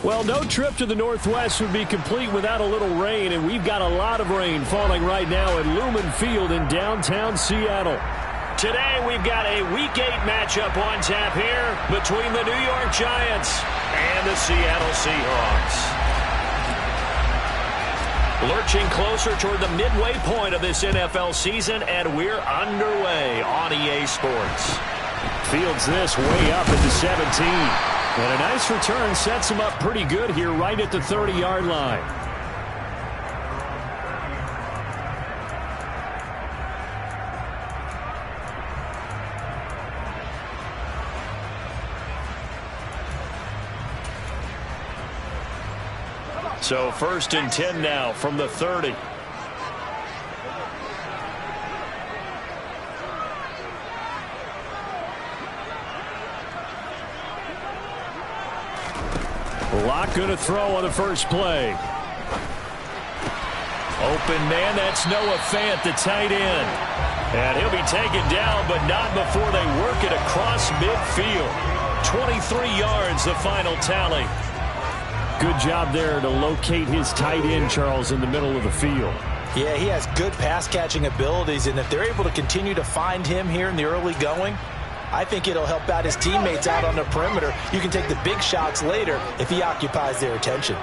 Well, no trip to the Northwest would be complete without a little rain, and we've got a lot of rain falling right now at Lumen Field in downtown Seattle. Today, we've got a Week 8 matchup on tap here between the New York Giants and the Seattle Seahawks. Lurching closer toward the midway point of this NFL season, and we're underway on EA Sports. Fields this way up at the 17. And a nice return sets him up pretty good here right at the 30-yard line. So 1st and 10 now from the 30. Locke going to throw on the first play. Open man, that's Noah Fant, the tight end. And he'll be taken down, but not before they work it across midfield. 23 yards, the final tally. Good job there to locate his tight end, Charles, in the middle of the field. Yeah, he has good pass-catching abilities, and if they're able to continue to find him here in the early going, I think it'll help out his teammates out on the perimeter. You can take the big shots later if he occupies their attention.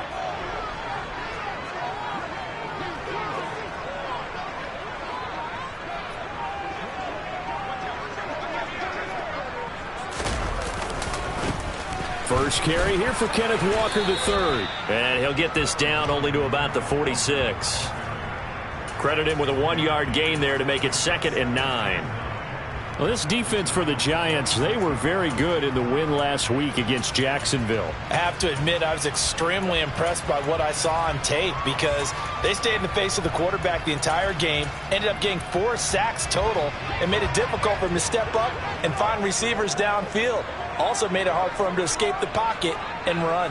First carry here for Kenneth Walker III. And he'll get this down only to about the 46. Credit him with a 1-yard gain there to make it 2nd and 9. Well, this defense for the Giants, they were very good in the win last week against Jacksonville. I have to admit, I was extremely impressed by what I saw on tape because they stayed in the face of the quarterback the entire game, ended up getting 4 sacks total, and made it difficult for him to step up and find receivers downfield. Also made it hard for him to escape the pocket and run.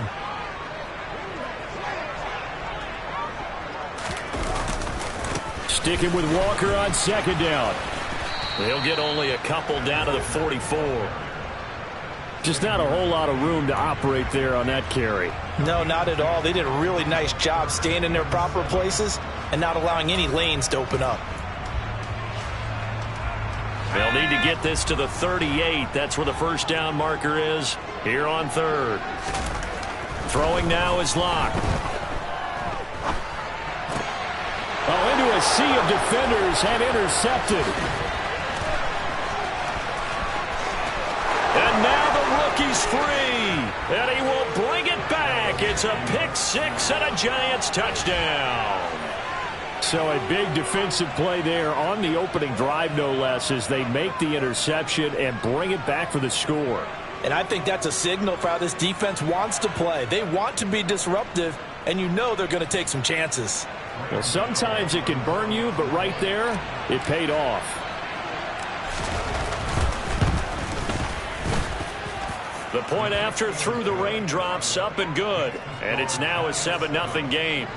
Sticking with Walker on 2nd down. They'll get only a couple down to the 44. Just not a whole lot of room to operate there on that carry. No, not at all. They did a really nice job staying in their proper places and not allowing any lanes to open up. They'll need to get this to the 38. That's where the first down marker is here on 3rd. Throwing now is Locke. Oh, into a sea of defenders and intercepted. And now the rookie's free. And he will bring it back. It's a pick 6 and a Giants touchdown. So a big defensive play there on the opening drive, no less, as they make the interception and bring it back for the score. And I think that's a signal for how this defense wants to play. They want to be disruptive, and you know they're going to take some chances. Well, sometimes it can burn you, but right there, it paid off. The point after through the raindrops, up and good. And it's now a 7-0 game.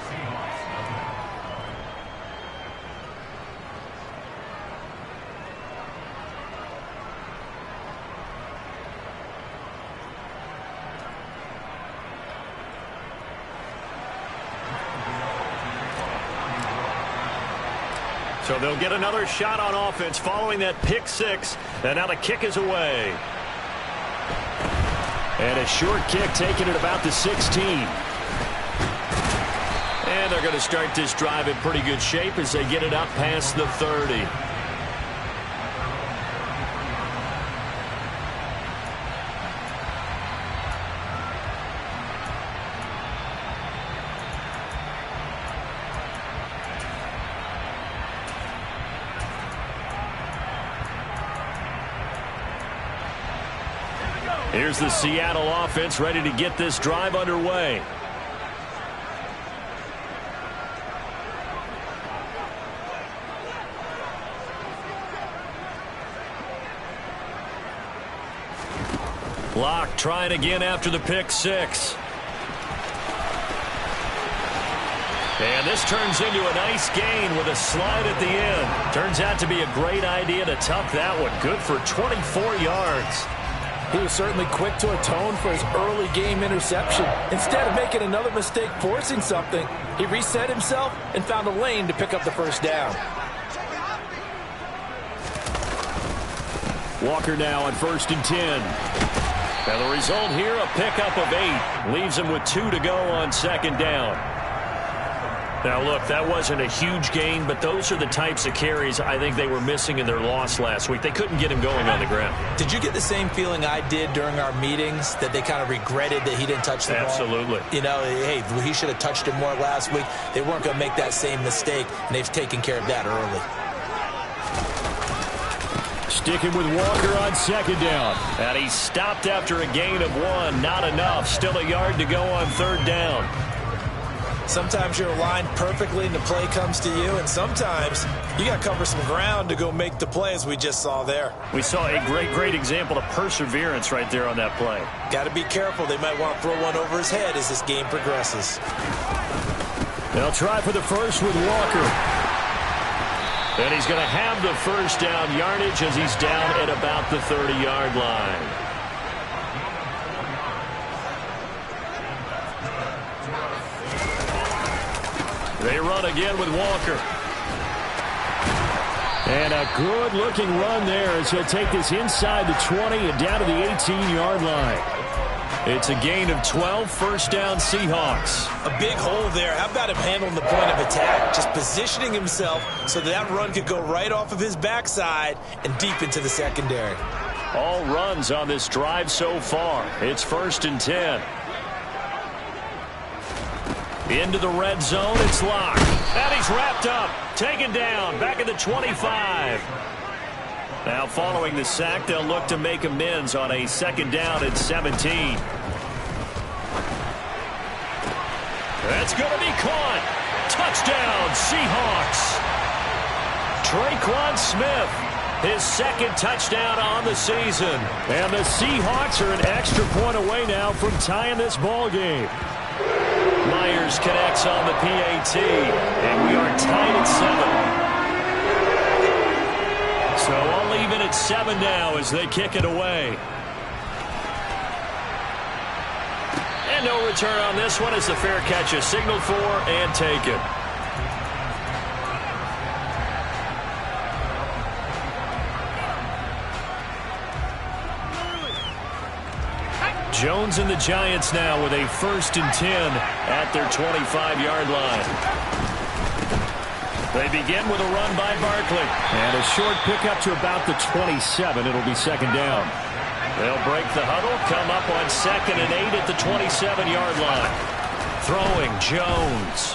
So they'll get another shot on offense following that pick 6. And now the kick is away. And a short kick taken at about the 16. And they're going to start this drive in pretty good shape as they get it up past the 30. Here's the Seattle offense ready to get this drive underway. Locke trying again after the pick 6. And this turns into a nice gain with a slide at the end. Turns out to be a great idea to tuck that one. Good for 24 yards. He was certainly quick to atone for his early game interception. Instead of making another mistake forcing something, he reset himself and found a lane to pick up the first down. Walker now on 1st and 10. And the result here, a pickup of 8. Leaves him with 2 to go on 2nd down. Now, look, that wasn't a huge gain, but those are the types of carries I think they were missing in their loss last week. They couldn't get him going on the ground. Did you get the same feeling I did during our meetings, that they kind of regretted that he didn't touch the ball? Absolutely. You know, hey, he should have touched it more last week. They weren't going to make that same mistake, and they've taken care of that early. Sticking with Walker on 2nd down. And he stopped after a gain of 1. Not enough. Still a yard to go on 3rd down. Sometimes you're aligned perfectly and the play comes to you, and sometimes you got to cover some ground to go make the play, as we just saw there. We saw a great example of perseverance right there on that play. Got to be careful. They might want to throw one over his head as this game progresses. They'll try for the first with Walker. And he's going to have the first down yardage as he's down at about the 30-yard line. They run again with Walker. And a good-looking run there as he'll take this inside the 20 and down to the 18-yard line. It's a gain of 12, 1st down Seahawks. A big hole there. How about him handling the point of attack? Just positioning himself so that run could go right off of his backside and deep into the secondary. All runs on this drive so far. It's 1st and 10. Into the red zone, it's locked. And he's wrapped up, taken down, back at the 25. Now following the sack, they'll look to make amends on a 2nd down and 17. That's going to be caught. Touchdown, Seahawks. Traquan Smith, his 2nd touchdown on the season. And the Seahawks are an extra point away now from tying this ball game. Myers connects on the PAT, and we are tied at 7. So I'll leave it at 7 now as they kick it away. And no return on this one as the fair catch is signaled for and taken. Jones and the Giants now with a 1st and 10 at their 25-yard line. They begin with a run by Barkley. And a short pickup to about the 27. It'll be 2nd down. They'll break the huddle, come up on 2nd and 8 at the 27-yard line. Throwing Jones.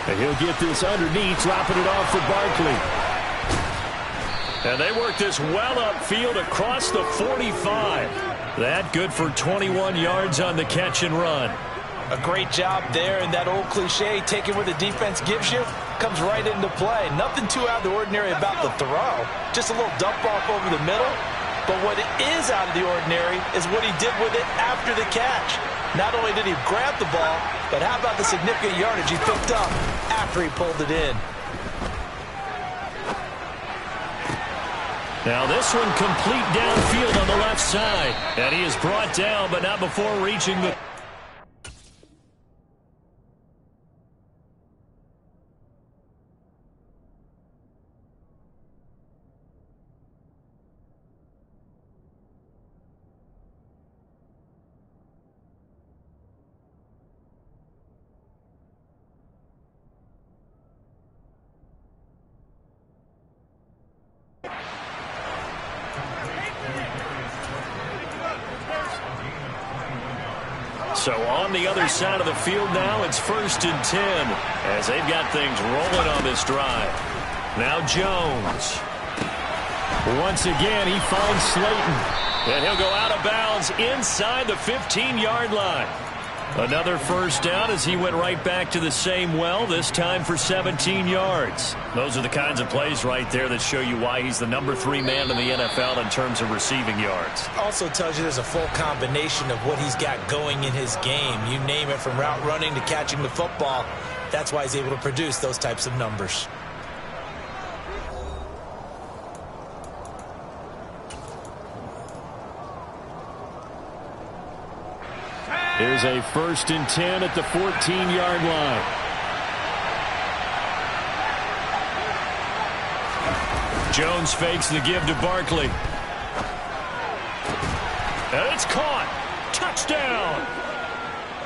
And he'll get this underneath, dropping it off for Barkley. And they work this well upfield across the 45. That good for 21 yards on the catch and run. A great job there, and that old cliche, taking what the defense gives you, comes right into play. Nothing too out of the ordinary about the throw. Just a little dump off over the middle. But what is out of the ordinary is what he did with it after the catch. Not only did he grab the ball, but how about the significant yardage he picked up after he pulled it in. Now this one complete downfield on the left side. And he is brought down, but not before reaching the... So on the other side of the field now, it's 1st and 10 as they've got things rolling on this drive. Now Jones. Once again, he finds Slayton. And he'll go out of bounds inside the 15-yard line. Another 1st down as he went right back to the same well, this time for 17 yards. Those are the kinds of plays right there that show you why he's the number 3 man in the NFL in terms of receiving yards. Also tells you there's a full combination of what he's got going in his game. You name it, from route running to catching the football. That's why he's able to produce those types of numbers. Here's a 1st and 10 at the 14-yard line. Jones fakes the give to Barkley. And it's caught. Touchdown.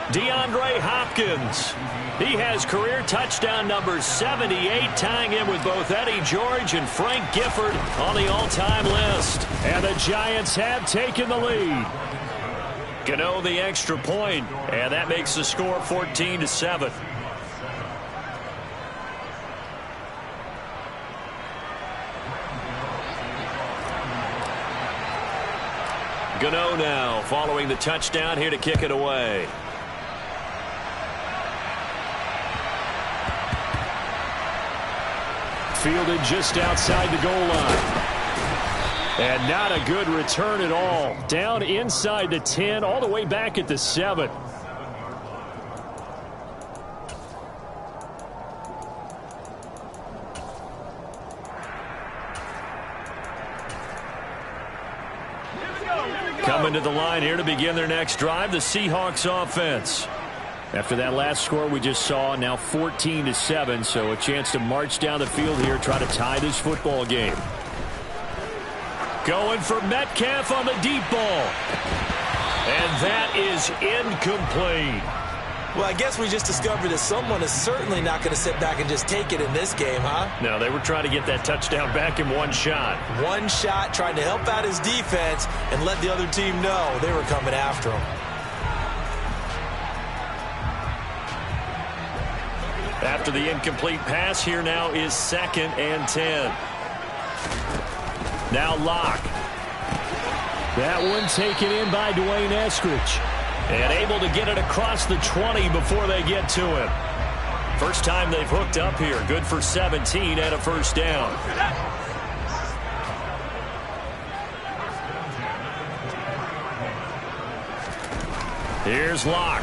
DeAndre Hopkins. He has career touchdown number 78, tying him with both Eddie George and Frank Gifford on the all-time list. And the Giants have taken the lead. Gano the extra point, and that makes the score 14-7. Gano now following the touchdown here to kick it away. Fielded just outside the goal line. And not a good return at all. Down inside the 10, all the way back at the 7. Coming to the line here to begin their next drive, the Seahawks offense. After that last score we just saw, now 14-7, so a chance to march down the field here, try to tie this football game. Going for Metcalf on the deep ball. And that is incomplete. Well, I guess we just discovered that someone is certainly not going to sit back and just take it in this game, huh? No, they were trying to get that touchdown back in one shot. One shot, trying to help out his defense and let the other team know they were coming after him. After the incomplete pass, here now is 2nd and 10. Now Locke. That one taken in by Dwayne Eskridge. And able to get it across the 20 before they get to him. First time they've hooked up here. Good for 17 and a first down. Here's Locke.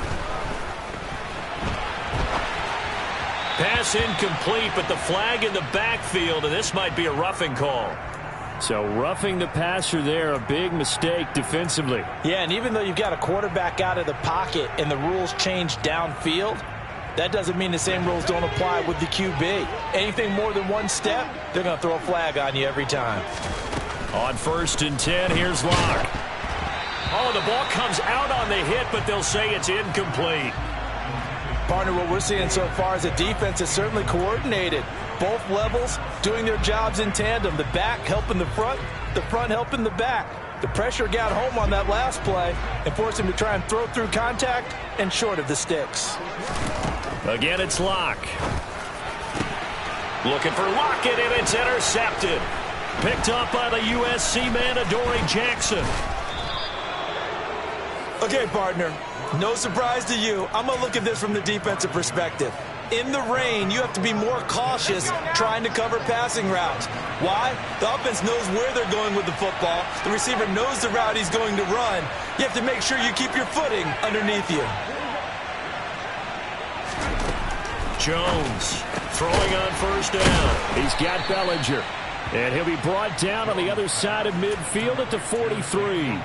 Pass incomplete, but the flag in the backfield, and this might be a roughing call. So roughing the passer there, a big mistake defensively. Yeah, and even though you've got a quarterback out of the pocket and the rules change downfield, that doesn't mean the same rules don't apply with the QB. Anything more than one step, they're going to throw a flag on you every time. On 1st and 10, here's Locke. Oh, the ball comes out on the hit, but they'll say it's incomplete. Partner, what we're seeing so far is a defense is certainly coordinated. Both levels doing their jobs in tandem. The back helping the front helping the back. The pressure got home on that last play and forced him to try and throw through contact and short of the sticks. Again, it's Locke. Looking for Lockett, and it's intercepted. Picked up by the USC man, Adoree Jackson. Okay, partner, no surprise to you. I'm going to look at this from the defensive perspective. In the rain, you have to be more cautious trying to cover passing routes. Why? The offense knows where they're going with the football. The receiver knows the route he's going to run. You have to make sure you keep your footing underneath you. Jones throwing on 1st down. He's got Bellinger. And he'll be brought down on the other side of midfield at the 43.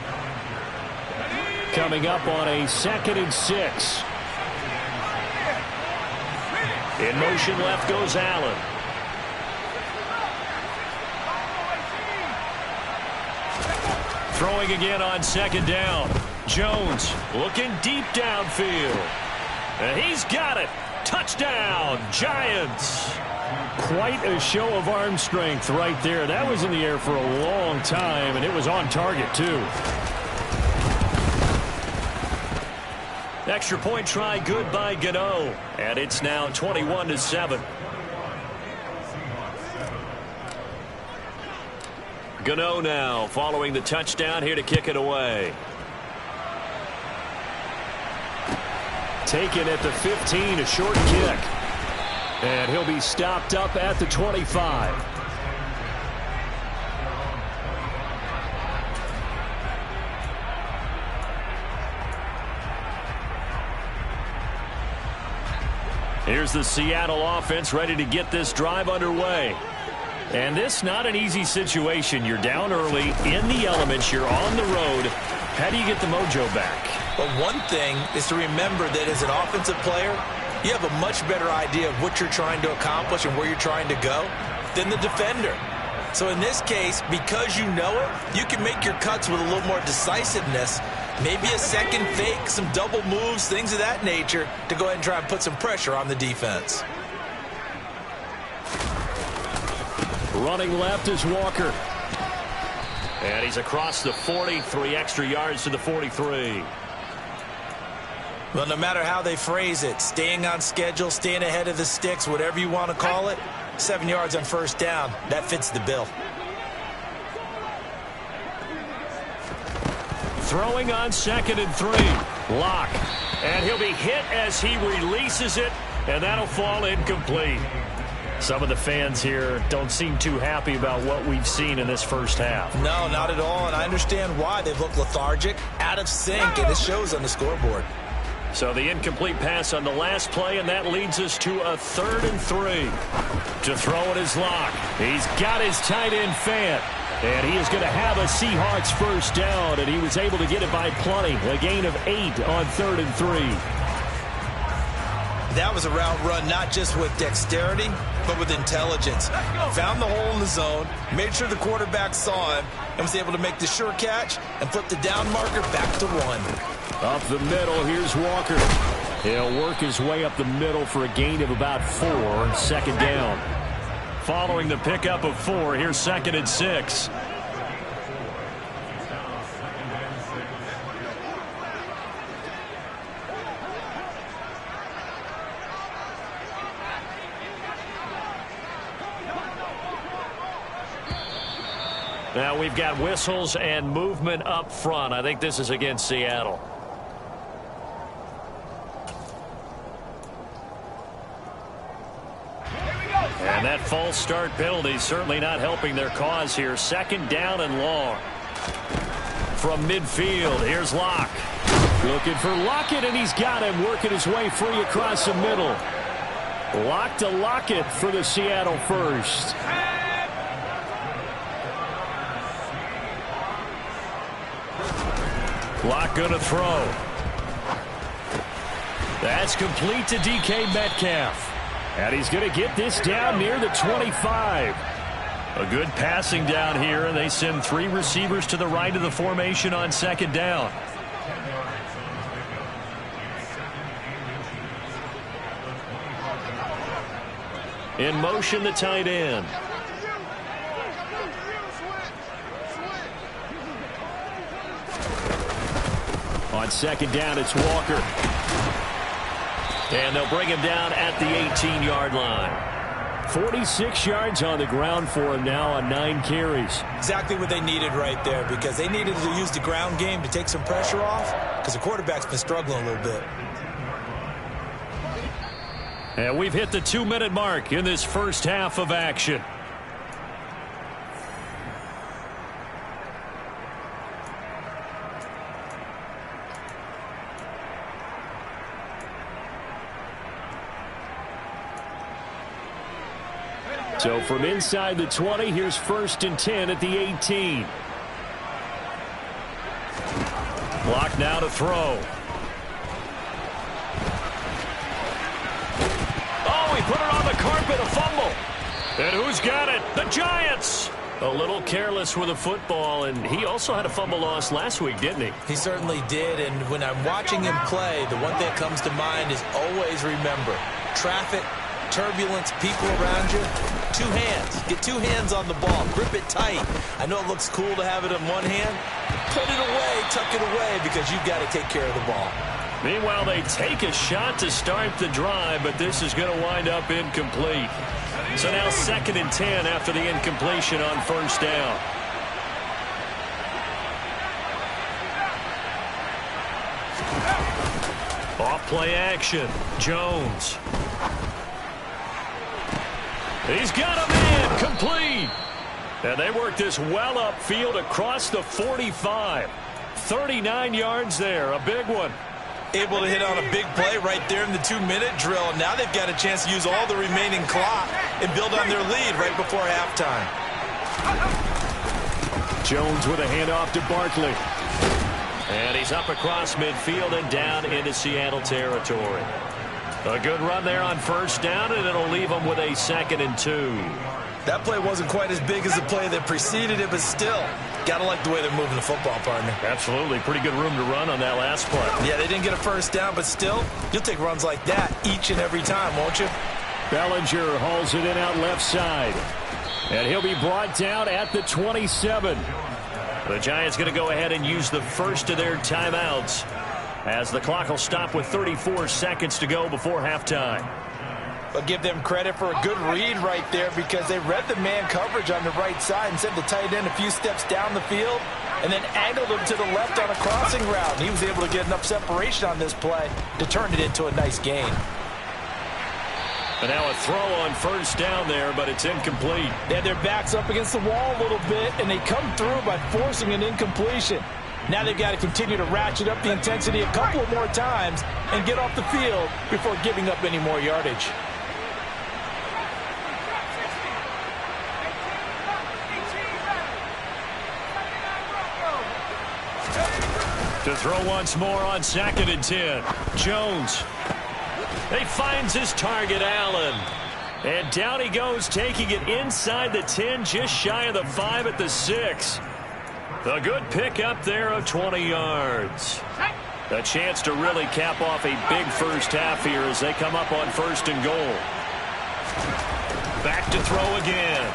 Coming up on a 2nd and 6. In motion left goes Allen. Throwing again on 2nd down. Jones looking deep downfield. And he's got it. Touchdown, Giants. Quite a show of arm strength right there. That was in the air for a long time, and it was on target, too. Extra point try good by Gano. And it's now 21-7. Gano now following the touchdown here to kick it away. Taken at the 15, a short kick. And he'll be stopped up at the 25. Here's the Seattle offense ready to get this drive underway. And this not an easy situation. You're down early, in the elements, you're on the road. How do you get the mojo back? Well, one thing is to remember that as an offensive player, you have a much better idea of what you're trying to accomplish and where you're trying to go than the defender. So in this case, because you know it, you can make your cuts with a little more decisiveness, maybe a second fake, some double moves, things of that nature, to go ahead and try and put some pressure on the defense. Running left is Walker. And he's across the 40, 3 extra yards to the 43. Well, no matter how they phrase it, staying on schedule, staying ahead of the sticks, whatever you want to call it, 7 yards on first down, that fits the bill. Throwing on 2nd and 3. Lock. And he'll be hit as he releases it, and that'll fall incomplete. Some of the fans here don't seem too happy about what we've seen in this first half. No, not at all, and I understand why. They've looked lethargic, out of sync, and it shows on the scoreboard. So the incomplete pass on the last play, and that leads us to a 3rd and 3. To throw it is Lock. He's got his tight end Fant. And he is going to have a Seahawks first down, and he was able to get it by plenty. A gain of 8 on 3rd and 3. That was a route run not just with dexterity, but with intelligence. Found the hole in the zone, made sure the quarterback saw him, and was able to make the sure catch and flip the down marker back to 1. Up the middle, here's Walker. He'll work his way up the middle for a gain of about 4, 2nd down. Following the pickup of 4, here's 2nd and 6. Now we've got whistles and movement up front. I think this is against Seattle. And that false start penalty is certainly not helping their cause here. 2nd down and long. From midfield, here's Locke. Looking for Lockett, and he's got him working his way free across the middle. Lock to Lockett for the Seattle first. Locke going to throw. That's complete to DK Metcalf. And he's going to get this down near the 25. A good passing down here, and they send 3 receivers to the right of the formation on 2nd down. In motion, the tight end. On 2nd down, it's Walker. And they'll bring him down at the 18-yard line. 46 yards on the ground for him now on 9 carries. Exactly what they needed right there, because they needed to use the ground game to take some pressure off, because the quarterback's been struggling a little bit. And we've hit the 2-minute mark in this first half of action. So from inside the 20, here's 1st and 10 at the 18. Block now to throw. Oh, he put it on the carpet, a fumble. And who's got it? The Giants. A little careless with a football, and he also had a fumble loss last week, didn't he? He certainly did, and when I'm watching him play, the one thing that comes to mind is always remember, traffic, turbulence, people around you, 2 hands. Get 2 hands on the ball. Grip it tight. I know it looks cool to have it in one hand. Put it away, tuck it away, because you've got to take care of the ball. Meanwhile, they take a shot to start the drive, but this is going to wind up incomplete. So now 2nd and 10 after the incompletion on 1st down. Off play action. Jones. He's got a man complete. And they work this well upfield across the 45. 39 yards there, a big one. able to hit on a big play right there in the 2-minute drill. And now they've got a chance to use all the remaining clock and build on their lead right before halftime. Jones with a handoff to Barkley. And he's up across midfield and down into Seattle territory. A good run there on first down, and it'll leave them with a 2nd and 2. That play wasn't quite as big as the play that preceded it, but still, gotta like the way they're moving the football, partner. Absolutely. Pretty good room to run on that last play. Yeah, they didn't get a first down, but still, you'll take runs like that each and every time, won't you? Bellinger hauls it in out left side. And he'll be brought down at the 27. The Giants going to go ahead and use the first of their timeouts as the clock will stop with 34 seconds to go before halftime. But give them credit for a good read right there, because they read the man coverage on the right side and sent the tight end a few steps down the field and then angled him to the left on a crossing route. And he was able to get enough separation on this play to turn it into a nice gain. And now a throw on first down there, but it's incomplete. They had their backs up against the wall a little bit, and they come through by forcing an incompletion. Now they've got to continue to ratchet up the intensity a couple more times and get off the field before giving up any more yardage. To throw once more on 2nd and 10. Jones. He finds his target, Allen. And down he goes, taking it inside the 10, just shy of the 5 at the 6. A good pick up there of 20 yards. A chance to really cap off a big first half here as they come up on 1st and goal. Back to throw again.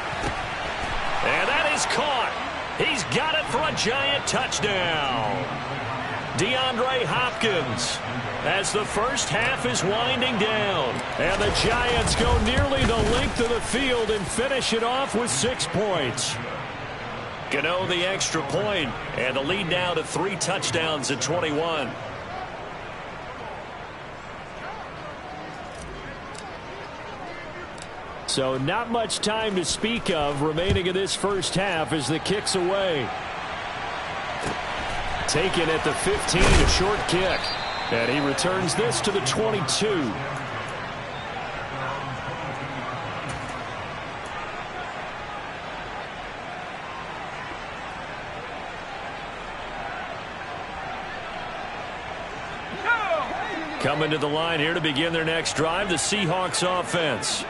And that is caught. He's got it for a Giant touchdown. DeAndre Hopkins, as the first half is winding down. And the Giants go nearly the length of the field and finish it off with 6 points. Gano the extra point, and the lead now to 3 touchdowns at 21. So not much time to speak of remaining in this first half as the kick's away. Taken at the 15, a short kick. And he returns this to the 22. Coming to the line here to begin their next drive, the Seahawks offense.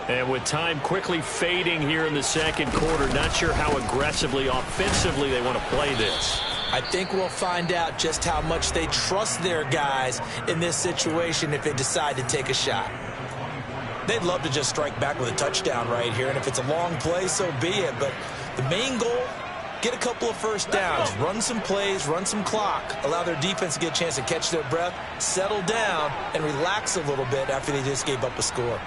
And with time quickly fading here in the second quarter, not sure how aggressively, offensively they want to play this. I think we'll find out just how much they trust their guys in this situation if they decide to take a shot. They'd love to just strike back with a touchdown right here, and if it's a long play, so be it. But the main goal, get a couple of first downs, run some plays, run some clock, allow their defense to get a chance to catch their breath, settle down, and relax a little bit after they just gave up a score.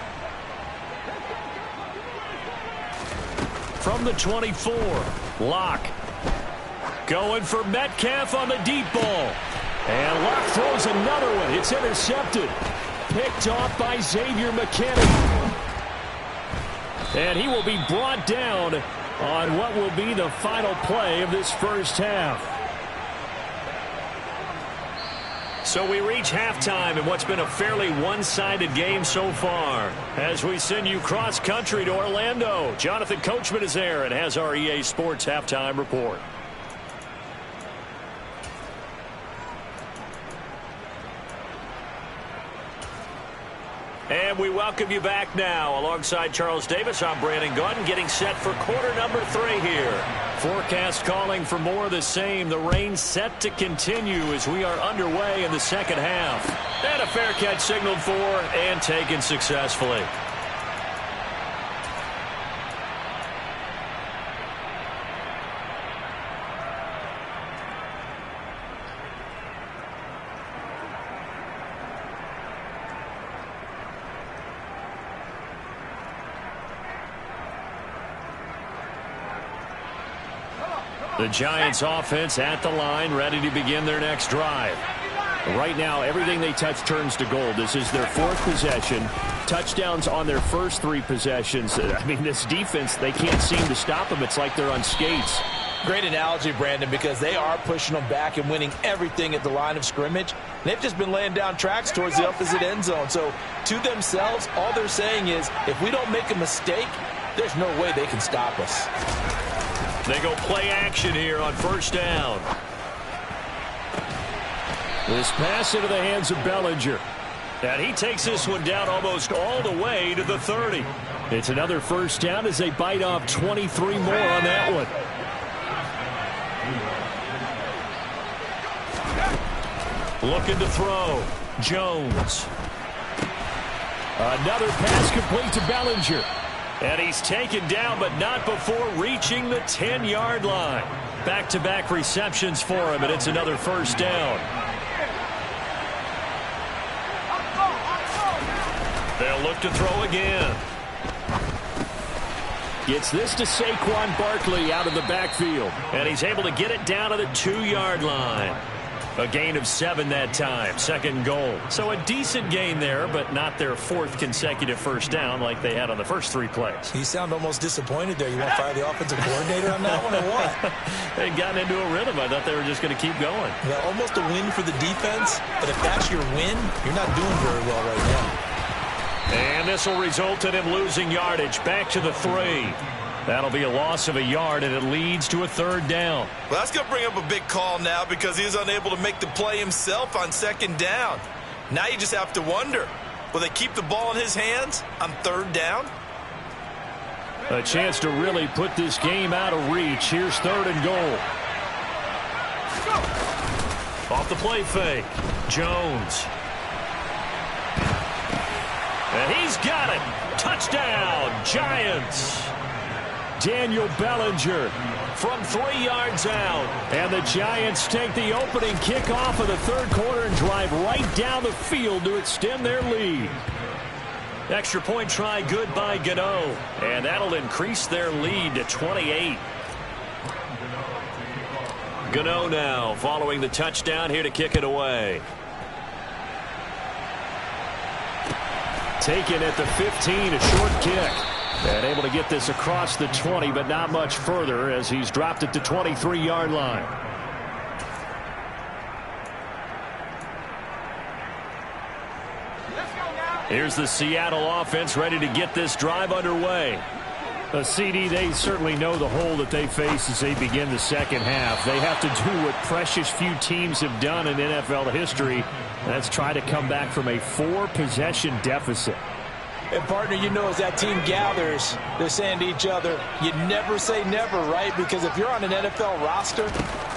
From the 24, Locke. Going for Metcalf on the deep ball. And Locke throws another one. It's intercepted. Picked off by Xavier McKinney. And he will be brought down on what will be the final play of this first half. So we reach halftime in what's been a fairly one-sided game so far. As we send you cross-country to Orlando, Jonathan Coachman is there and has our EA Sports halftime report. And we welcome you back now. Alongside Charles Davis, I'm Brandon Gordon, getting set for quarter number 3 here. Forecast calling for more of the same. The rain set to continue as we are underway in the second half. And a fair catch signaled for and taken successfully. The Giants offense at the line, ready to begin their next drive. Right now, everything they touch turns to gold. This is their 4th possession. Touchdowns on their first 3 possessions. I mean, this defense, they can't seem to stop them. It's like they're on skates. Great analogy, Brandon, because they are pushing them back and winning everything at the line of scrimmage. They've just been laying down tracks towards the opposite end zone. So to themselves, all they're saying is, if we don't make a mistake, there's no way they can stop us. They go play action here on first down. This pass into the hands of Bellinger. And he takes this one down almost all the way to the 30. It's another first down as they bite off 23 more on that one. Looking to throw. Jones. Another pass complete to Bellinger. And he's taken down, but not before reaching the 10-yard line. Back-to-back receptions for him, and it's another first down. They'll look to throw again. Gets this to Saquon Barkley out of the backfield. And he's able to get it down to the 2-yard line. A gain of 7 that time. Second goal. So a decent gain there, but not their 4th consecutive first down like they had on the first 3 plays. You sound almost disappointed there. You want to fire the offensive coordinator on that one or what? They'd gotten into a rhythm. I thought they were just going to keep going. Yeah, almost a win for the defense. But if that's your win, you're not doing very well right now. And this will result in him losing yardage. Back to the 3. That'll be a loss of a yard, and it leads to a 3rd down. Well, that's going to bring up a big call now because he was unable to make the play himself on 2nd down. Now you just have to wonder, will they keep the ball in his hands on 3rd down? A chance to really put this game out of reach. Here's 3rd and goal. Off the play fake. Jones. And he's got it. Touchdown, Giants. Daniel Bellinger from 3 yards out. And the Giants take the opening kickoff of the 3rd quarter and drive right down the field to extend their lead. Extra point try good by Gano. And that'll increase their lead to 28. Gano now following the touchdown here to kick it away. Taken at the 15, a short kick. And able to get this across the 20, but not much further as he's dropped it to 23-yard line. Here's the Seattle offense ready to get this drive underway. CD, they certainly know the hole that they face as they begin the second half. They have to do what precious few teams have done in NFL history. That's try to come back from a 4-possession deficit. And, partner, you know, as that team gathers, they're saying to each other, you never say never, right? Because if you're on an NFL roster,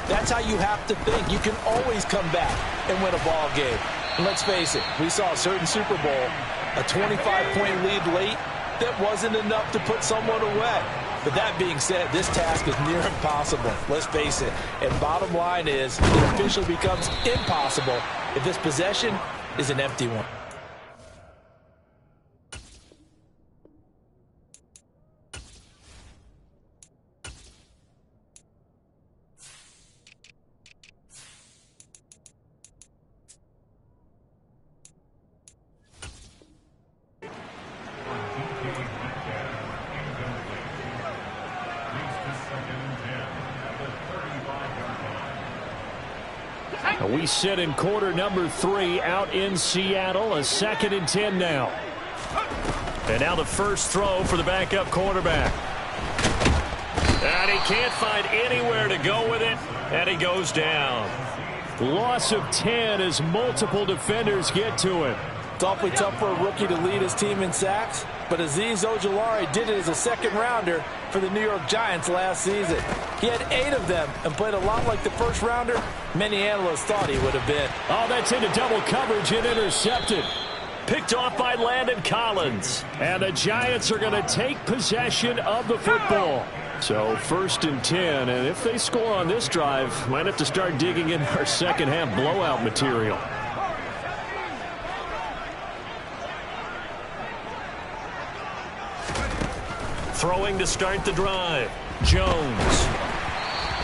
that's how you have to think. You can always come back and win a ball game. And let's face it, we saw a certain Super Bowl, a 25-point lead late, that wasn't enough to put someone away. But that being said, this task is near impossible. Let's face it. And bottom line is, it officially becomes impossible if this possession is an empty one. We sit in quarter number 3 out in Seattle. A 2nd and 10 now. And now the first throw for the backup quarterback. And he can't find anywhere to go with it. And he goes down. Loss of 10 as multiple defenders get to him. It's awfully tough for a rookie to lead his team in sacks, but Azeez Ojulari did it as a 2nd-rounder for the New York Giants last season. He had 8 of them and played a lot like the first-rounder many analysts thought he would have been. Oh, that's into double coverage and intercepted. Picked off by Landon Collins. And the Giants are going to take possession of the football. So 1st and 10, and if they score on this drive, might have to start digging in our second-half blowout material. Throwing to start the drive. Jones.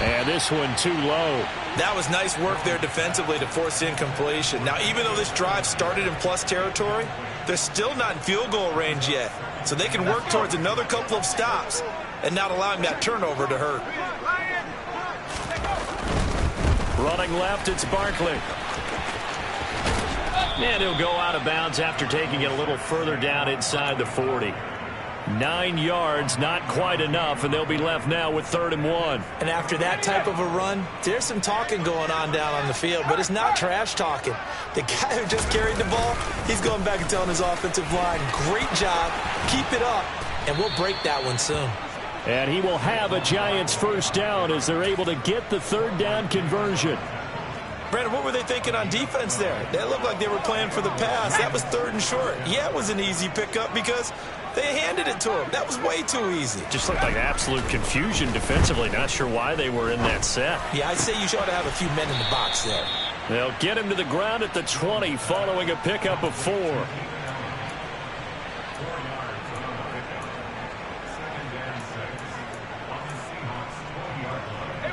And this one too low. That was nice work there defensively to force incompletion. Now, even though this drive started in plus territory, they're still not in field goal range yet. So they can work towards another couple of stops and not allowing that turnover to hurt. Running left, it's Barkley. And he'll go out of bounds after taking it a little further down inside the 40. 9 yards, not quite enough, and they'll be left now with 3rd and 1. And after that type of a run, there's some talking going on down on the field, but it's not trash talking. The guy who just carried the ball, he's going back and telling his offensive line, great job, keep it up, and we'll break that one soon. And he will have a Giants 1st down as they're able to get the 3rd down conversion. Brandon, what were they thinking on defense there? They looked like they were playing for the pass. That was 3rd and short. Yeah, it was an easy pickup because they handed it to him. That was way too easy. Just looked like absolute confusion defensively. Not sure why they were in that set. Yeah, I'd say you ought to have a few men in the box there. They'll get him to the ground at the 20 following a pickup of 4.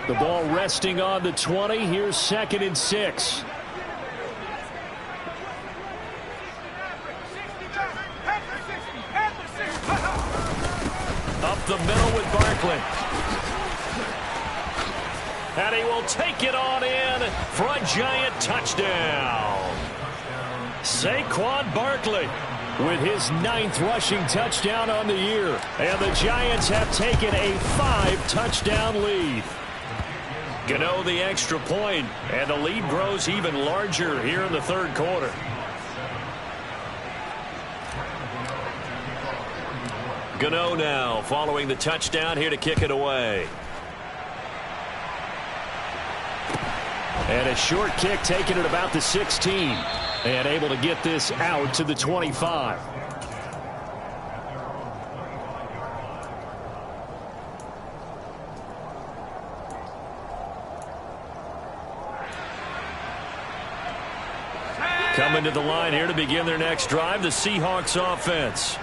The ball resting on the 20. Here's 2nd and 6. Up the middle with Barkley. And he will take it on in for a Giant touchdown. Saquon Barkley with his 9th rushing touchdown on the year. And the Giants have taken a 5-touchdown lead. Gano the extra point, and the lead grows even larger here in the 3rd quarter. Gano now following the touchdown here to kick it away. And a short kick taken at about the 16. And able to get this out to the 25. Coming to the line here to begin their next drive, the Seahawks offense.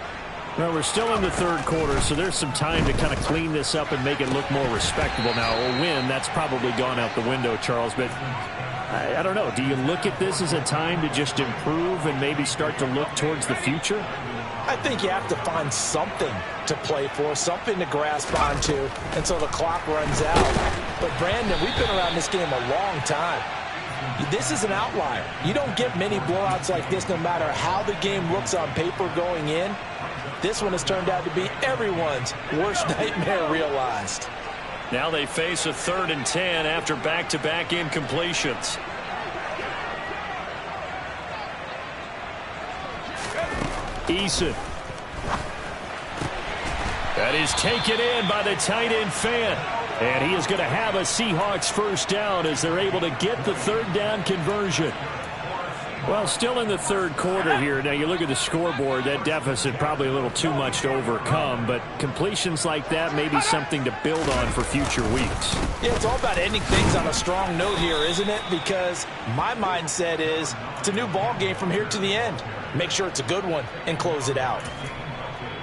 Well, we're still in the 3rd quarter, so there's some time to kind of clean this up and make it look more respectable. Now, a win, that's probably gone out the window, Charles, but I don't know. Do you look at this as a time to just improve and maybe start to look towards the future? I think you have to find something to play for, something to grasp onto until the clock runs out. But, Brandon, we've been around this game a long time. This is an outlier. You don't get many blowouts like this no matter how the game looks on paper going in. This one has turned out to be everyone's worst nightmare realized. Now they face a 3rd and 10 after back-to-back incompletions. Eason. That is taken in by the tight end Fant. And he is going to have a Seahawks 1st down as they're able to get the 3rd down conversion. Well, still in the 3rd quarter here. Now, you look at the scoreboard, that deficit probably a little too much to overcome, but completions like that may be something to build on for future weeks. Yeah, it's all about ending things on a strong note here, isn't it? Because my mindset is it's a new ball game from here to the end. Make sure it's a good one and close it out.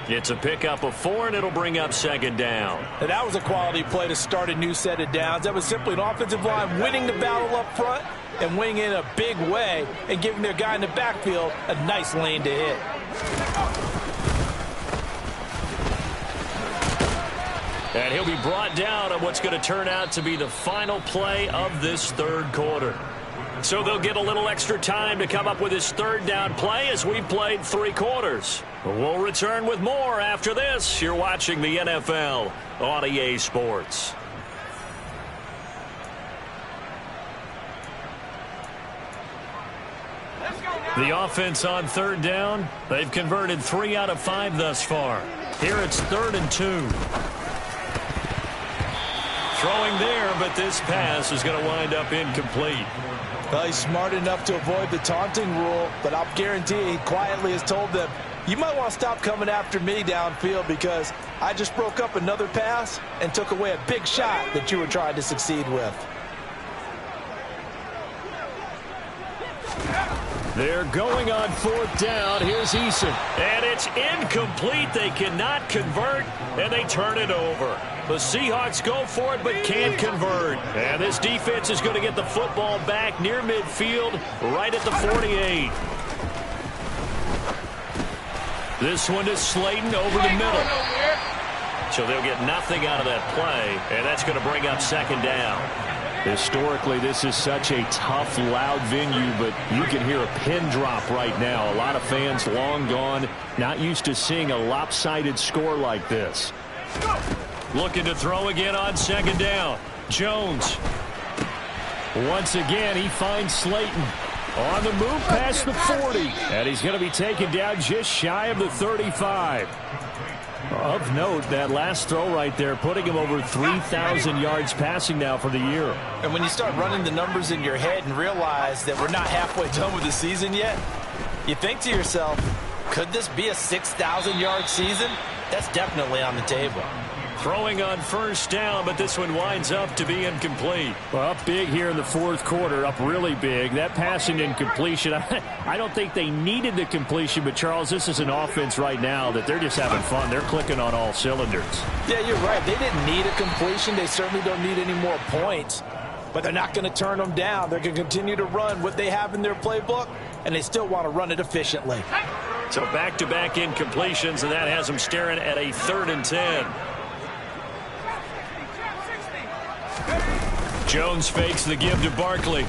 It's a pickup of 4, and it'll bring up 2nd down. And that was a quality play to start a new set of downs. That was simply an offensive line winning the battle up front and winning in a big way and giving their guy in the backfield a nice lane to hit. And he'll be brought down on what's going to turn out to be the final play of this 3rd quarter. So they'll get a little extra time to come up with his 3rd down play as we've played 3 quarters. We'll return with more after this. You're watching the NFL on EA Sports. The offense on 3rd down, they've converted 3 out of 5 thus far. Here it's 3rd and 2. Throwing there, but this pass is going to wind up incomplete. Well, he's smart enough to avoid the taunting rule, but I'll guarantee he quietly has told them, you might want to stop coming after me downfield because I just broke up another pass and took away a big shot that you were trying to succeed with. They're going on 4th down. Here's Eason. And it's incomplete. They cannot convert, and they turn it over. The Seahawks go for it but can't convert. And this defense is going to get the football back near midfield right at the 48. This one is Slayton over the middle. So they'll get nothing out of that play, and that's going to bring up 2nd down. Historically, this is such a tough, loud venue, but you can hear a pin drop right now. A lot of fans long gone, not used to seeing a lopsided score like this. Looking to throw again on second down. Jones. Once again, he finds Slayton. On the move past the 40. And he's going to be taken down just shy of the 35. Of note, that last throw right there, putting him over 3,000 yards passing now for the year. And when you start running the numbers in your head and realize that we're not halfway done with the season yet, you think to yourself, could this be a 6,000-yard season? That's definitely on the table. Throwing on first down, but this one winds up to be incomplete. Well, up big here in the fourth quarter, up really big. That passing incompletion, I don't think they needed the completion, but Charles, this is an offense right now that they're just having fun. They're clicking on all cylinders. Yeah, you're right. They didn't need a completion. They certainly don't need any more points, but they're not going to turn them down. They're going to continue to run what they have in their playbook, and they still want to run it efficiently. So back-to-back incompletions, and that has them staring at a 3rd and 10. Jones fakes the give to Barkley.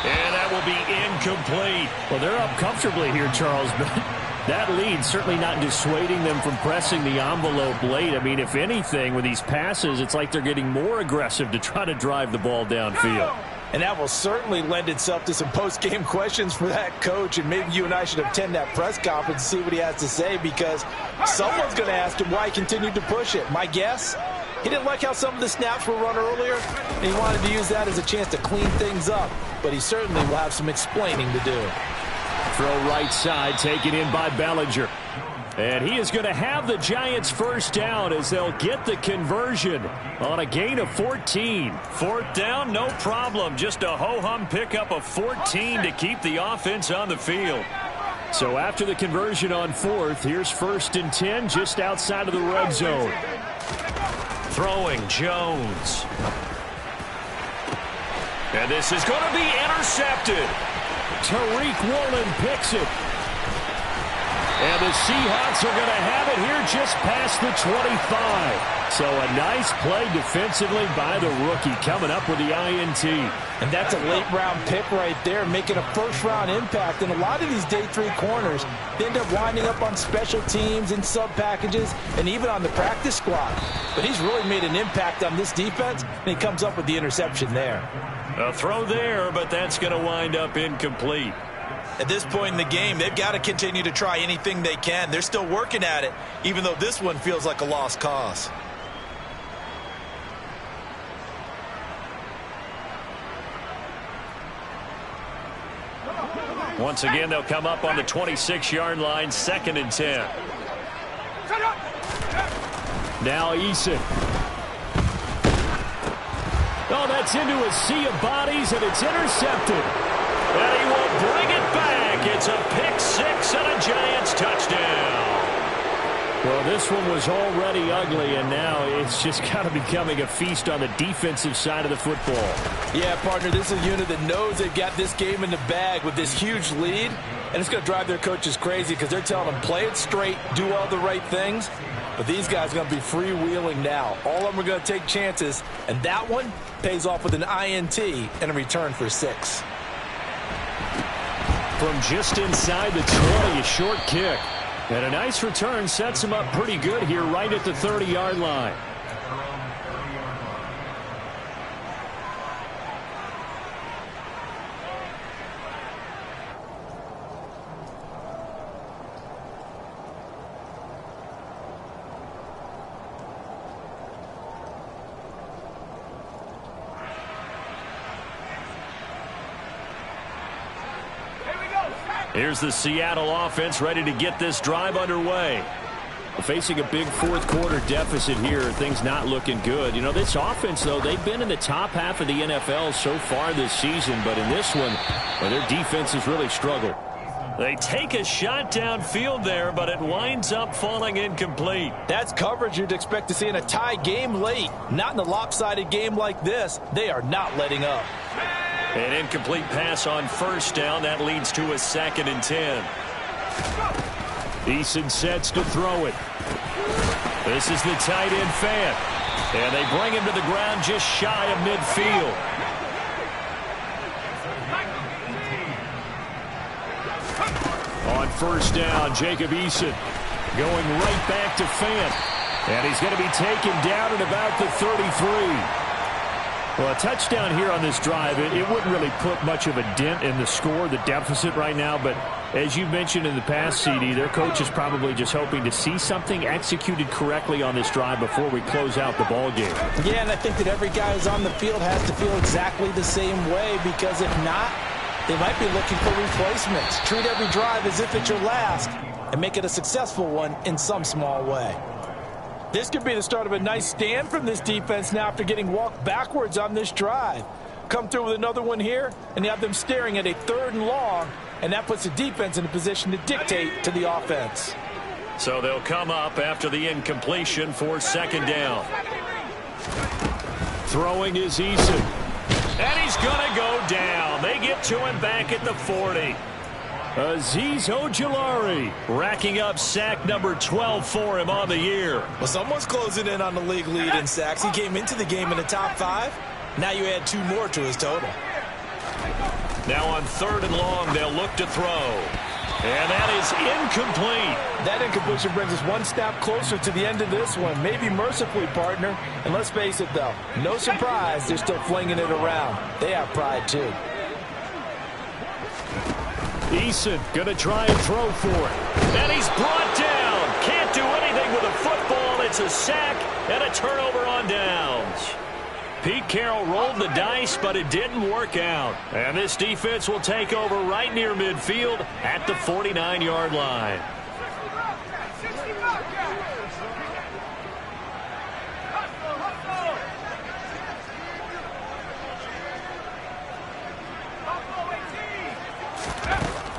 And that will be incomplete. Well, they're up comfortably here, Charles, but that lead certainly not dissuading them from pressing the envelope late. I mean, if anything, with these passes, it's like they're getting more aggressive to try to drive the ball downfield. And that will certainly lend itself to some post-game questions for that coach, and maybe you and I should attend that press conference and see what he has to say, because someone's going to ask him why he continued to push it. My guess, he didn't like how some of the snaps were run earlier, and he wanted to use that as a chance to clean things up, but he certainly will have some explaining to do. Throw right side, taken in by Bellinger. And he is going to have the Giants first down as they'll get the conversion on a gain of 14. 4th down, no problem. Just a ho-hum pickup of 14 to keep the offense on the field. So after the conversion on 4th, here's 1st and 10 just outside of the red zone. Throwing Jones. And this is going to be intercepted. Tariq Woolen picks it. And the Seahawks are going to have it here just past the 25. So a nice play defensively by the rookie, coming up with the INT. And that's a late-round pick right there, making a first-round impact. And a lot of these day 3 corners, they end up winding up on special teams and sub-packages and even on the practice squad. But he's really made an impact on this defense, and he comes up with the interception there. A throw there, but that's going to wind up incomplete. At this point in the game, they've got to continue to try anything they can. They're still working at it, even though this one feels like a lost cause. Once again, they'll come up on the 26-yard line, 2nd and 10. Now Eason. Oh, that's into a sea of bodies, and it's intercepted. And he will bring it back. It's a pick 6 and a Giants touchdown. Well, this one was already ugly, and now it's just kind of becoming a feast on the defensive side of the football. Yeah, partner, this is a unit that knows they've got this game in the bag with this huge lead, and it's going to drive their coaches crazy because they're telling them play it straight, do all the right things. But these guys are going to be freewheeling now. All of them are going to take chances, and that one pays off with an INT and a return for 6. From just inside the 20, a short kick. And a nice return sets him up pretty good here right at the 30-yard line. Here's the Seattle offense ready to get this drive underway. Facing a big fourth quarter deficit here, things not looking good. You know, this offense, though, they've been in the top half of the NFL so far this season, but in this one, well, their defense has really struggled. They take a shot downfield there, but it winds up falling incomplete. That's coverage you'd expect to see in a tie game late. Not in a lopsided game like this. They are not letting up. An incomplete pass on first down. That leads to a 2nd and 10. Eason sets to throw it. This is the tight end fan. And they bring him to the ground just shy of midfield. On first down, Jacob Eason going right back to Fant. And he's going to be taken down at about the 33. Well, a touchdown here on this drive, it wouldn't really put much of a dent in the score, the deficit right now. But as you mentioned in the past, CD, their coach is probably just hoping to see something executed correctly on this drive before we close out the ball game. Yeah, and I think that every guy who's on the field has to feel exactly the same way, because if not, they might be looking for replacements. Treat every drive as if it's your last and make it a successful one in some small way. This could be the start of a nice stand from this defense now after getting walked backwards on this drive. Come through with another one here, and you have them staring at a 3rd and long, and that puts the defense in a position to dictate to the offense. So they'll come up after the incompletion for 2nd down. Throwing is Eason. And he's going to go down. They get to him back at the 40. Azeez Ojulari racking up sack number 12 for him on the year. Well, someone's closing in on the league lead in sacks. He came into the game in the top 5. Now you add 2 more to his total. Now on 3rd and long, they'll look to throw. And that is incomplete. That incompletion brings us one step closer to the end of this one. Maybe mercifully, partner. And let's face it, though, no surprise, they're still flinging it around. They have pride, too. Eason going to try and throw for it. And he's brought down. Can't do anything with a football. It's a sack and a turnover on downs. Pete Carroll rolled the dice, but it didn't work out. And this defense will take over right near midfield at the 49-yard line.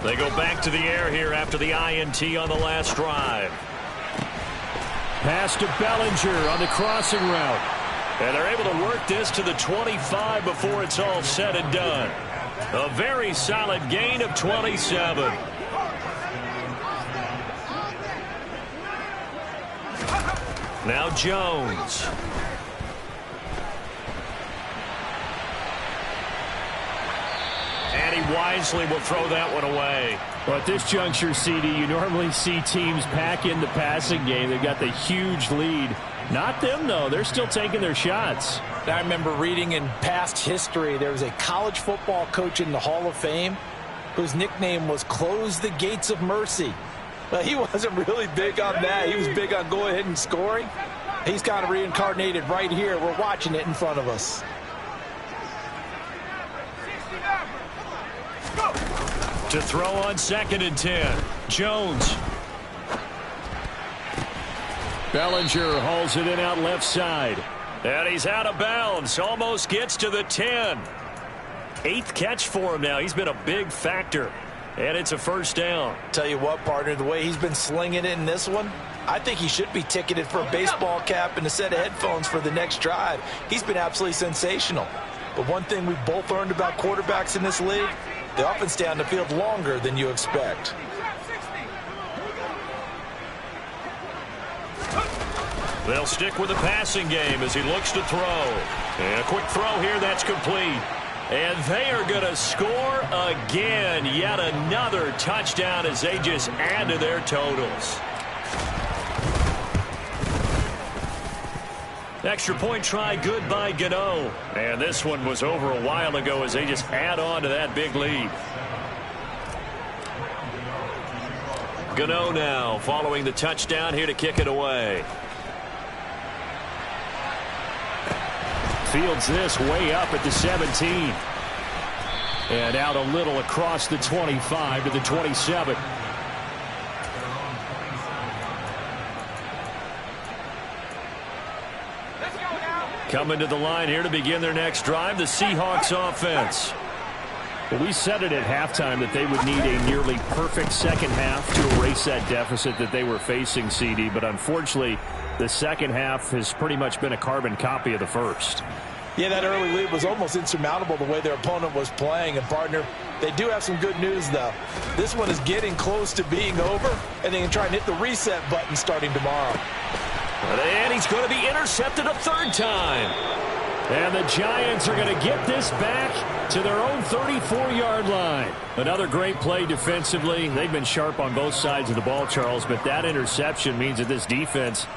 They go back to the air here after the INT on the last drive. Pass to Bellinger on the crossing route. And they're able to work this to the 25 before it's all said and done. A very solid gain of 27. Now Jones. And he wisely will throw that one away. Well, at this juncture, CD, you normally see teams pack in the passing game. They've got the huge lead. Not them, though. They're still taking their shots. I remember reading in past history, there was a college football coach in the Hall of Fame whose nickname was Close the Gates of Mercy. But he wasn't really big on that. He was big on going ahead and scoring. He's kind of reincarnated right here. We're watching it in front of us. To throw on 2nd and 10. Jones. Bellinger hauls it in out left side. And he's out of bounds. Almost gets to the 10. 8th catch for him now. He's been a big factor. And it's a 1st down. Tell you what, partner, the way he's been slinging it in this one, I think he should be ticketed for a baseball cap and a set of headphones for the next drive. He's been absolutely sensational. But one thing we've both learned about quarterbacks in this league, they often stay on the field longer than you expect. They'll stick with the passing game as he looks to throw. And a quick throw here, that's complete. And they are going to score again. Yet another touchdown as they just add to their totals. Extra point try good by Gano. And this one was over a while ago as they just add on to that big lead. Gano now following the touchdown here to kick it away. Fields this way up at the 17. And out a little across the 25 to the 27. Coming to the line here to begin their next drive, the Seahawks offense. Well, we said it at halftime that they would need a nearly perfect second half to erase that deficit that they were facing, CD. But unfortunately, the second half has pretty much been a carbon copy of the first. Yeah, that early lead was almost insurmountable the way their opponent was playing. And, partner, they do have some good news, though. This one is getting close to being over, and they can try and hit the reset button starting tomorrow. And he's going to be intercepted a third time. And the Giants are going to get this back to their own 34-yard line. Another great play defensively. They've been sharp on both sides of the ball, Charles, but that interception means that this defense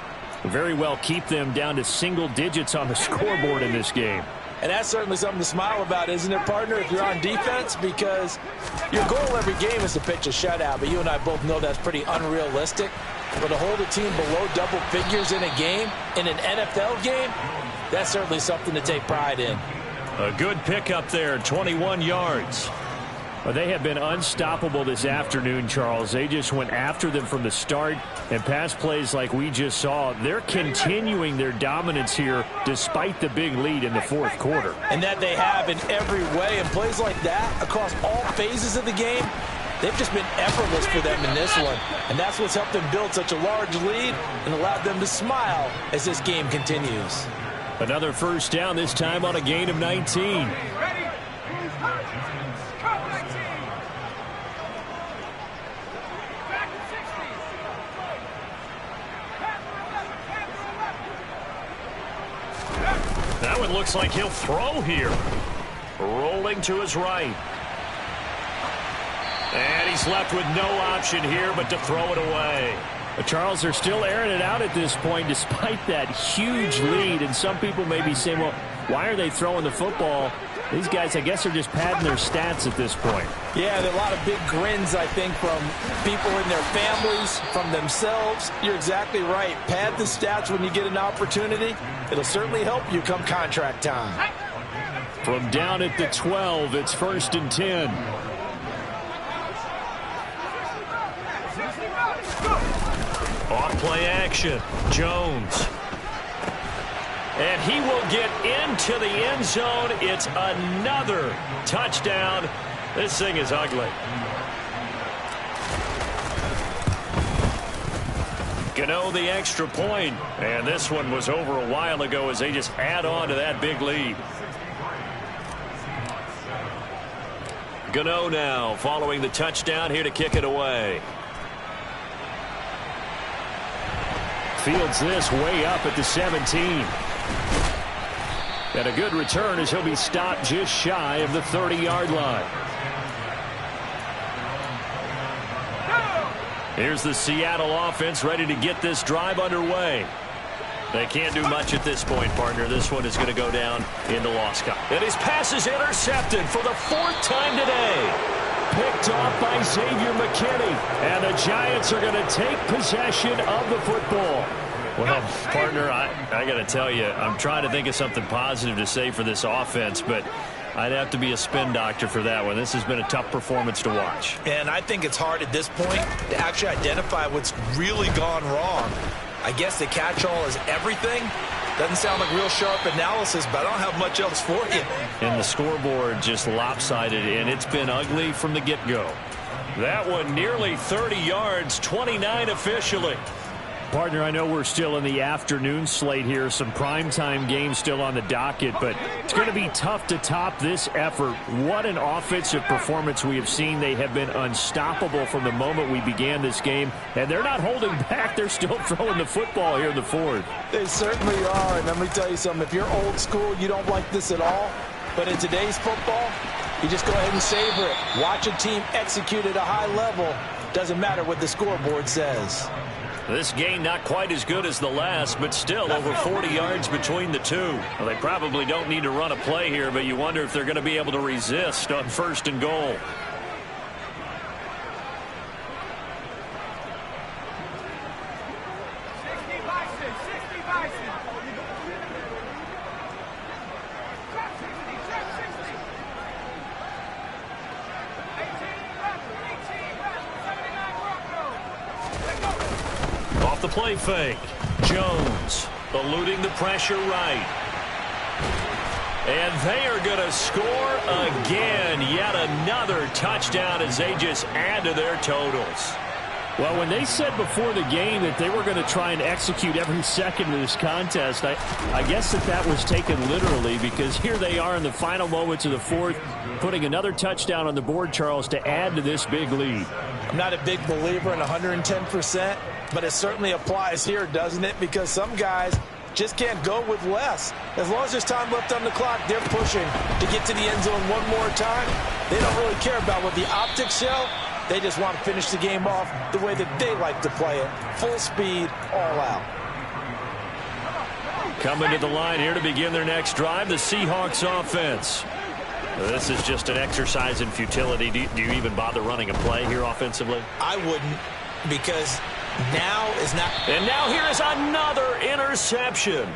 will very well keep them down to single digits on the scoreboard in this game. And that's certainly something to smile about, isn't it, partner, if you're on defense? Because your goal every game is to pitch a shutout, but you and I both know that's pretty unrealistic. But to hold a team below double figures in a game, in an NFL game, that's certainly something to take pride in. A good pickup there, 21 yards. Well, they have been unstoppable this afternoon, Charles. They just went after them from the start, and pass plays like we just saw, they're continuing their dominance here despite the big lead in the fourth quarter. And that they have in every way, and plays like that across all phases of the game, they've just been effortless for them in this one. And that's what's helped them build such a large lead and allowed them to smile as this game continues. Another first down, this time on a gain of 19. That one looks like he'll throw here. Rolling to his right. And he's left with no option here but to throw it away. Charles, they're still airing it out at this point despite that huge lead. And some people may be saying, well, why are they throwing the football? These guys, I guess, are just padding their stats at this point. Yeah, there are a lot of big grins, I think, from people in their families, from themselves. You're exactly right. Pad the stats when you get an opportunity. It'll certainly help you come contract time. From down at the 12, it's 1st and 10. Off play action. Jones. And he will get into the end zone. It's another touchdown. This thing is ugly. Gano the extra point. And this one was over a while ago as they just add on to that big lead. Gano now following the touchdown here to kick it away. Fields this way up at the 17. And a good return as he'll be stopped just shy of the 30-yard line. Here's the Seattle offense ready to get this drive underway. They can't do much at this point, partner. This one is going to go down in the loss column. And his pass is intercepted for the 4th time today. Picked off by Xavier McKinney. And the Giants are going to take possession of the football. Well, partner, I got to tell you, I'm trying to think of something positive to say for this offense, but I'd have to be a spin doctor for that one. This has been a tough performance to watch. And I think it's hard at this point to actually identify what's really gone wrong. I guess the catch-all is everything. Doesn't sound like real sharp analysis, but I don't have much else for you. And the scoreboard just lopsided, and it's been ugly from the get-go. That one nearly 30 yards, 29 officially. Partner, I know we're still in the afternoon slate here. Some primetime games still on the docket, but it's going to be tough to top this effort. What an offensive performance we have seen. They have been unstoppable from the moment we began this game, and they're not holding back. They're still throwing the football here in the fourth. They certainly are, and let me tell you something. If you're old school, you don't like this at all, but in today's football, you just go ahead and savor it. Watch a team execute at a high level. Doesn't matter what the scoreboard says. This game not quite as good as the last, but still over 40 yards between the two. Well, they probably don't need to run a play here, but you wonder if they're going to be able to resist on 1st and goal. The play fake. Jones eluding the pressure right. And they are going to score again. Yet another touchdown as they just add to their totals. Well, when they said before the game that they were going to try and execute every second of this contest, I guess that was taken literally, because here they are in the final moments of the fourth, putting another touchdown on the board, Charles, to add to this big lead. I'm not a big believer in 110%. But it certainly applies here, doesn't it? Because some guys just can't go with less. As long as there's time left on the clock, they're pushing to get to the end zone one more time. They don't really care about what the optics show. They just want to finish the game off the way that they like to play it. Full speed, all out. Coming to the line here to begin their next drive, the Seahawks offense. This is just an exercise in futility. Do you even bother running a play here offensively? I wouldn't, because now is not. And now here is another interception.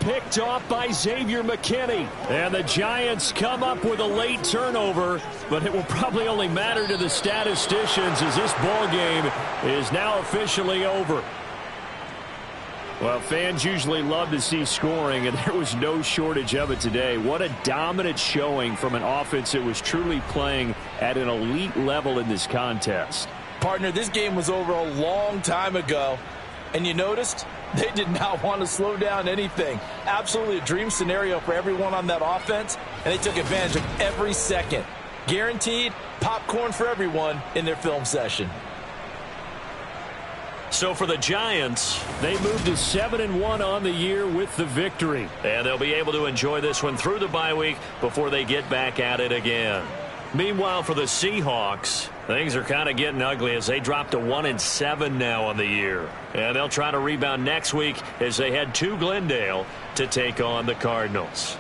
Picked off by Xavier McKinney. And the Giants come up with a late turnover, but it will probably only matter to the statisticians as this ball game is now officially over. Well, fans usually love to see scoring, and there was no shortage of it today. What a dominant showing from an offense that was truly playing at an elite level in this contest. Partner, this game was over a long time ago, and you noticed they did not want to slow down anything. Absolutely a dream scenario for everyone on that offense, and they took advantage of every second. Guaranteed popcorn for everyone in their film session. So for the Giants, they moved to 7-1 on the year with the victory. And they'll be able to enjoy this one through the bye week before they get back at it again. Meanwhile, for the Seahawks, things are kind of getting ugly as they drop to 1-7 now on the year. And they'll try to rebound next week as they head to Glendale to take on the Cardinals.